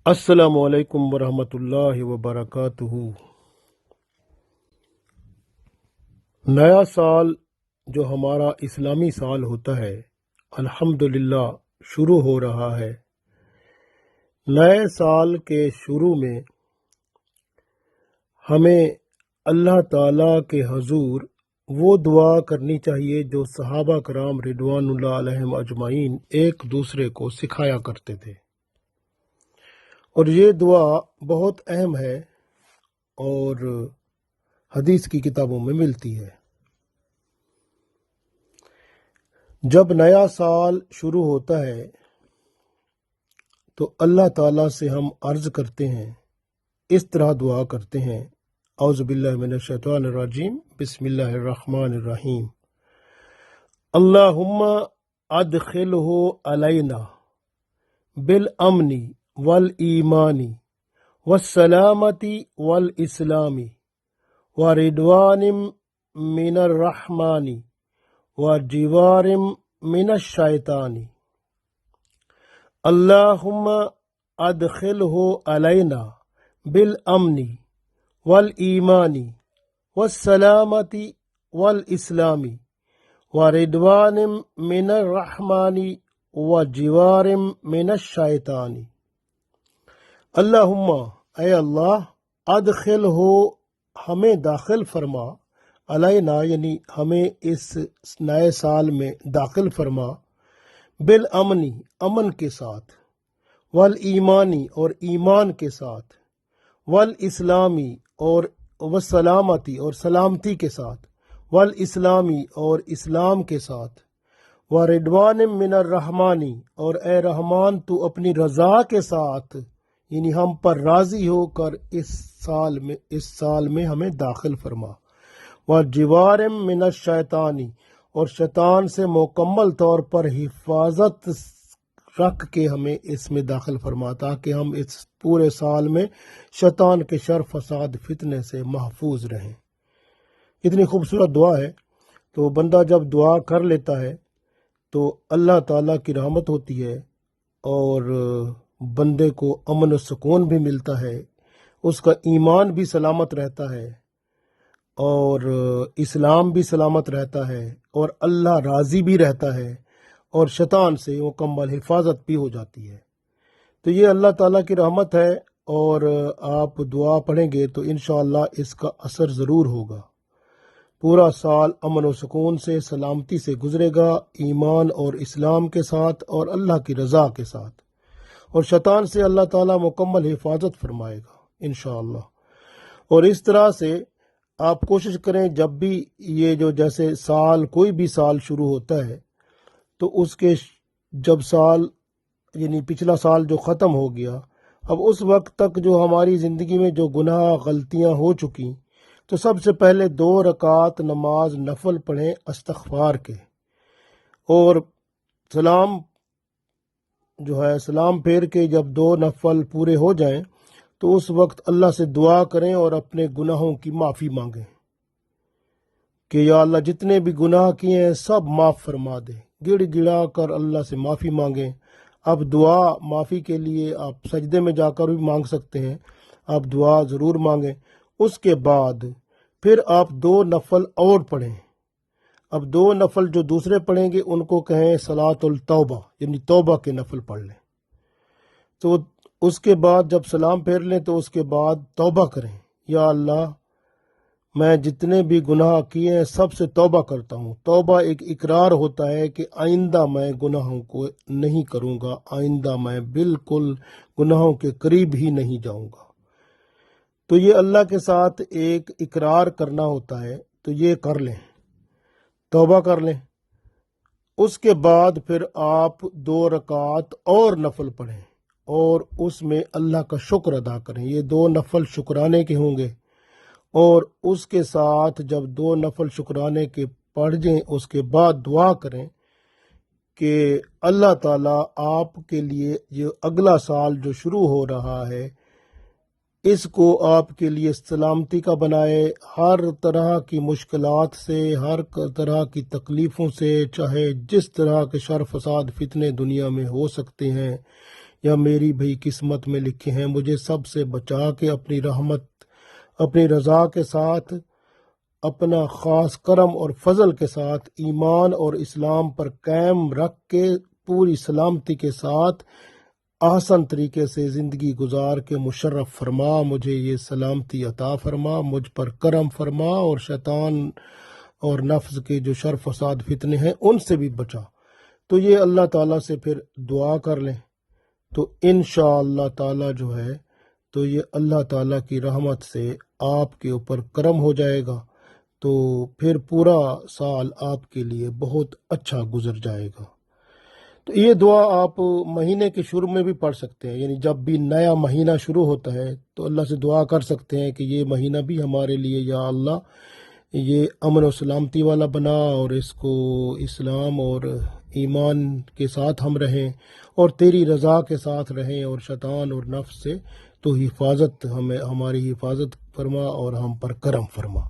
السلام علیکم ورحمۃ اللہ وبرکاتہ۔ نیا سال جو ہمارا اسلامی سال ہوتا ہے الحمدللہ شروع ہو رہا ہے۔ نئے سال کے شروع میں ہمیں اللہ تعالیٰ کے حضور وہ دعا کرنی چاہیے جو صحابہ کرام رضوان اللہ علیہم اجمعین ایک دوسرے کو سکھایا کرتے تھے، اور یہ دعا بہت اہم ہے اور حدیث کی کتابوں میں ملتی ہے۔ جب نیا سال شروع ہوتا ہے تو اللہ تعالیٰ سے ہم عرض کرتے ہیں، اس طرح دعا کرتے ہیں: اعوذ باللہ من الشیطان الرجیم، بسم اللہ الرحمن الرحیم، اللہم ادخلہ علینا بالامن والایمان والسلامت والاسلام ورضوان من الرحمن وجوار من الشیطان۔ اللہم ادخلہ علینا بالامن والایمان والسلامت والاسلام ورضوان من الرحمن وجوار من الشیطان۔ اللہم، اے اللہ، ادخلہ، ہمیں داخل فرما، علینا یعنی ہمیں اس نئے سال میں داخل فرما، بالامنی، امن کے ساتھ، والایمانی، اور ایمان کے ساتھ، والاسلامی، اور والسلامتی، اور سلامتی کے ساتھ، والاسلامی، اور اسلام کے ساتھ، ورضوان من الرحمانی، اور اے رحمان تو اپنی رضا کے ساتھ، یعنی ہم پر راضی ہو کر اس سال میں ہمیں داخل فرما، وجوار من الشیطانی، اور شیطان سے مکمل طور پر حفاظت رکھ کے ہمیں اس میں داخل فرما، تاکہ ہم اس پورے سال میں شیطان کے شر فساد فتنے سے محفوظ رہیں۔ کتنی خوبصورت دعا ہے۔ تو بندہ جب دعا کر لیتا ہے تو اللہ تعالیٰ کی رحمت ہوتی ہے اور بندے کو امن و سکون بھی ملتا ہے، اس کا ایمان بھی سلامت رہتا ہے اور اسلام بھی سلامت رہتا ہے اور اللہ راضی بھی رہتا ہے اور شیطان سے مکمل حفاظت بھی ہو جاتی ہے۔ تو یہ اللہ تعالیٰ کی رحمت ہے، اور آپ دعا پڑھیں گے تو انشاءاللہ اس کا اثر ضرور ہوگا۔ پورا سال امن و سکون سے، سلامتی سے گزرے گا، ایمان اور اسلام کے ساتھ اور اللہ کی رضا کے ساتھ، اور شیطان سے اللہ تعالیٰ مکمل حفاظت فرمائے گا انشاءاللہ۔ اور اس طرح سے آپ کوشش کریں، جب بھی یہ جو جیسے سال، کوئی بھی سال شروع ہوتا ہے تو اس کے جب سال یعنی پچھلا سال جو ختم ہو گیا، اب اس وقت تک جو ہماری زندگی میں جو گناہ غلطیاں ہو چکی، تو سب سے پہلے 2 رکعت نماز نفل پڑھیں استغفار کے، اور سلام جو ہے سلام پھیر کے جب 2 نفل پورے ہو جائیں تو اس وقت اللہ سے دعا کریں اور اپنے گناہوں کی معافی مانگیں کہ یا اللہ جتنے بھی گناہ کیے ہیں سب معاف فرما دے، گڑ گڑا کر اللہ سے معافی مانگیں۔ اب دعا معافی کے لیے آپ سجدے میں جا کر بھی مانگ سکتے ہیں، آپ دعا ضرور مانگیں۔ اس کے بعد پھر آپ 2 نفل اور پڑھیں۔ اب 2 نفل جو دوسرے پڑھیں گے ان کو کہیں صلاۃ التوبہ، یعنی توبہ کے نفل پڑھ لیں۔ تو اس کے بعد جب سلام پھیر لیں تو اس کے بعد توبہ کریں، یا اللہ میں جتنے بھی گناہ کیے ہیں سب سے توبہ کرتا ہوں۔ توبہ ایک اقرار ہوتا ہے کہ آئندہ میں گناہوں کو نہیں کروں گا، آئندہ میں بالکل گناہوں کے قریب ہی نہیں جاؤں گا۔ تو یہ اللہ کے ساتھ ایک اقرار کرنا ہوتا ہے، تو یہ کر لیں، توبہ کر لیں۔ اس کے بعد پھر آپ 2 رکعت اور نفل پڑھیں اور اس میں اللہ کا شکر ادا کریں۔ یہ 2 نفل شکرانے کے ہوں گے، اور اس کے ساتھ جب 2 نفل شکرانے کے پڑھ جائیں اس کے بعد دعا کریں کہ اللہ تعالیٰ آپ کے لیے یہ اگلا سال جو شروع ہو رہا ہے اس کو آپ کے لیے سلامتی کا بنائے، ہر طرح کی مشکلات سے، ہر طرح کی تکلیفوں سے، چاہے جس طرح کے شر فساد فتنے دنیا میں ہو سکتے ہیں یا میری بھی قسمت میں لکھے ہیں، مجھے سب سے بچا کے اپنی رحمت، اپنی رضا کے ساتھ، اپنا خاص کرم اور فضل کے ساتھ ایمان اور اسلام پر قائم رکھ کے پوری سلامتی کے ساتھ آسان طریقے سے زندگی گزار کے مشرف فرما، مجھے یہ سلامتی عطا فرما، مجھ پر کرم فرما، اور شیطان اور نفس کے جو شر فساد فتنے ہیں ان سے بھی بچا۔ تو یہ اللہ تعالیٰ سے پھر دعا کر لیں تو انشاءاللہ تعالیٰ جو ہے تو یہ اللہ تعالیٰ کی رحمت سے آپ کے اوپر کرم ہو جائے گا، تو پھر پورا سال آپ کے لیے بہت اچھا گزر جائے گا۔ تو یہ دعا آپ مہینے کے شروع میں بھی پڑھ سکتے ہیں، یعنی جب بھی نیا مہینہ شروع ہوتا ہے تو اللہ سے دعا کر سکتے ہیں کہ یہ مہینہ بھی ہمارے لیے یا اللہ یہ امن و سلامتی والا بنا، اور اس کو اسلام اور ایمان کے ساتھ ہم رہیں اور تیری رضا کے ساتھ رہیں، اور شیطان اور نفس سے تو حفاظت، ہماری حفاظت فرما اور ہم پر کرم فرما۔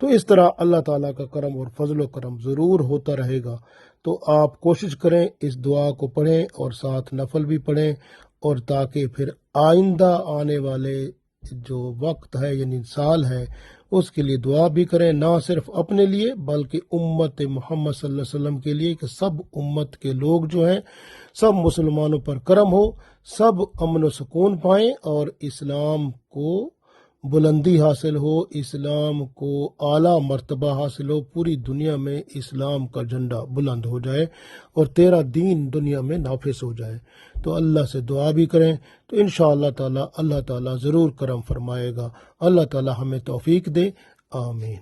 تو اس طرح اللہ تعالیٰ کا کرم اور فضل و کرم ضرور ہوتا رہے گا۔ تو آپ کوشش کریں اس دعا کو پڑھیں اور ساتھ نفل بھی پڑھیں، اور تاکہ پھر آئندہ آنے والے جو وقت ہے یعنی سال ہے اس کے لیے دعا بھی کریں، نہ صرف اپنے لیے بلکہ امت محمد صلی اللہ علیہ وسلم کے لیے، کہ سب امت کے لوگ جو ہیں سب مسلمانوں پر کرم ہو، سب امن و سکون پائیں، اور اسلام کو بلندی حاصل ہو، اسلام کو اعلیٰ مرتبہ حاصل ہو، پوری دنیا میں اسلام کا جھنڈا بلند ہو جائے اور تیرا دین دنیا میں نافذ ہو جائے۔ تو اللہ سے دعا بھی کریں تو انشاءاللہ تعالی اللہ تعالیٰ ضرور کرم فرمائے گا۔ اللہ تعالیٰ ہمیں توفیق دے، آمین۔